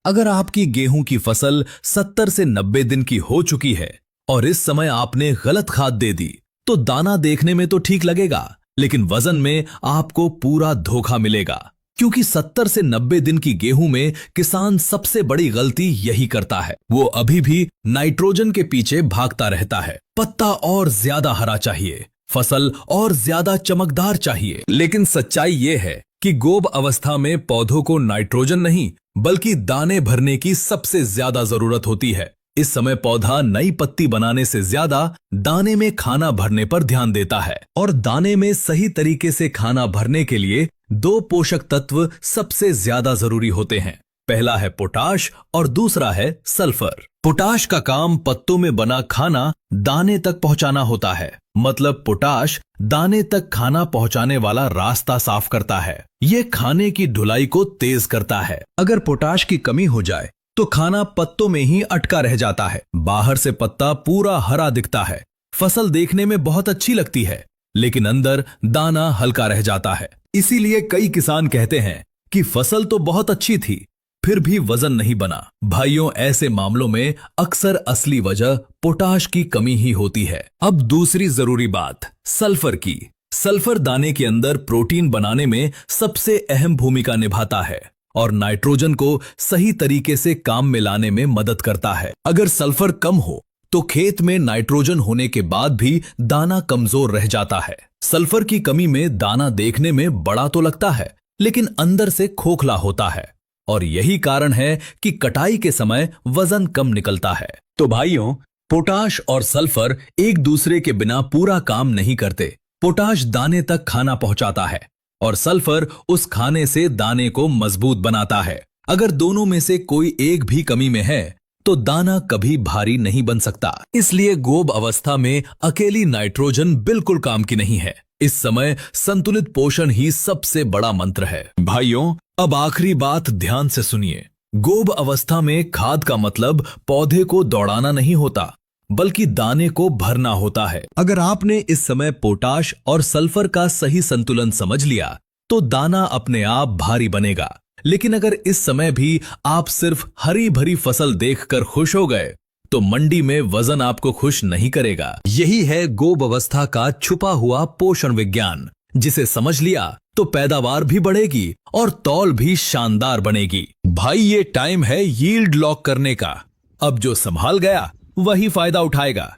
अगर आपकी गेहूं की फसल 70 से 90 दिन की हो चुकी है और इस समय आपने गलत खाद दे दी, तो दाना देखने में तो ठीक लगेगा, लेकिन वजन में आपको पूरा धोखा मिलेगा। क्योंकि 70 से 90 दिन की गेहूं में किसान सबसे बड़ी गलती यही करता है। वो अभी भी नाइट्रोजन के पीछे भागता रहता है। पत्ता और ज्यादा हरा चाहिए, फसल और ज्यादा चमकदार चाहिए। लेकिन सच्चाई ये है कि गोब अवस्था में पौधों को नाइट्रोजन नहीं बल्कि दाने भरने की सबसे ज्यादा जरूरत होती है। इस समय पौधा नई पत्ती बनाने से ज्यादा दाने में खाना भरने पर ध्यान देता है। और दाने में सही तरीके से खाना भरने के लिए दो पोषक तत्व सबसे ज्यादा जरूरी होते हैं। पहला है पोटाश और दूसरा है सल्फर। पोटाश का काम पत्तों में बना खाना दाने तक पहुंचाना होता है। मतलब पोटाश दाने तक खाना पहुंचाने वाला रास्ता साफ करता है। ये खाने की ढुलाई को तेज करता है। अगर पोटाश की कमी हो जाए तो खाना पत्तों में ही अटका रह जाता है। बाहर से पत्ता पूरा हरा दिखता है, फसल देखने में बहुत अच्छी लगती है, लेकिन अंदर दाना हल्का रह जाता है। इसीलिए कई किसान कहते हैं कि फसल तो बहुत अच्छी थी, फिर भी वजन नहीं बना। भाइयों, ऐसे मामलों में अक्सर असली वजह पोटाश की कमी ही होती है। अब दूसरी जरूरी बात सल्फर की। सल्फर दाने के अंदर प्रोटीन बनाने में सबसे अहम भूमिका निभाता है और नाइट्रोजन को सही तरीके से काम में लाने में मदद करता है। अगर सल्फर कम हो तो खेत में नाइट्रोजन होने के बाद भी दाना कमजोर रह जाता है। सल्फर की कमी में दाना देखने में बड़ा तो लगता है, लेकिन अंदर से खोखला होता है और यही कारण है कि कटाई के समय वजन कम निकलता है। तो भाइयों, पोटाश और सल्फर एक दूसरे के बिना पूरा काम नहीं करते। पोटाश दाने तक खाना पहुंचाता है और सल्फर उस खाने से दाने को मजबूत बनाता है। अगर दोनों में से कोई एक भी कमी में है तो दाना कभी भारी नहीं बन सकता। इसलिए गोब अवस्था में अकेली नाइट्रोजन बिल्कुल काम की नहीं है। इस समय संतुलित पोषण ही सबसे बड़ा मंत्र है। भाइयों, अब आखिरी बात ध्यान से सुनिए। गोब अवस्था में खाद का मतलब पौधे को दौड़ाना नहीं होता, बल्कि दाने को भरना होता है। अगर आपने इस समय पोटाश और सल्फर का सही संतुलन समझ लिया तो दाना अपने आप भारी बनेगा। लेकिन अगर इस समय भी आप सिर्फ हरी भरी फसल देखकर खुश हो गए तो मंडी में वजन आपको खुश नहीं करेगा। यही है गोब अवस्था का छुपा हुआ पोषण विज्ञान, जिसे समझ लिया तो पैदावार भी बढ़ेगी और तौल भी शानदार बनेगी। भाई, ये टाइम है यील्ड लॉक करने का। अब जो संभाल गया वही फायदा उठाएगा।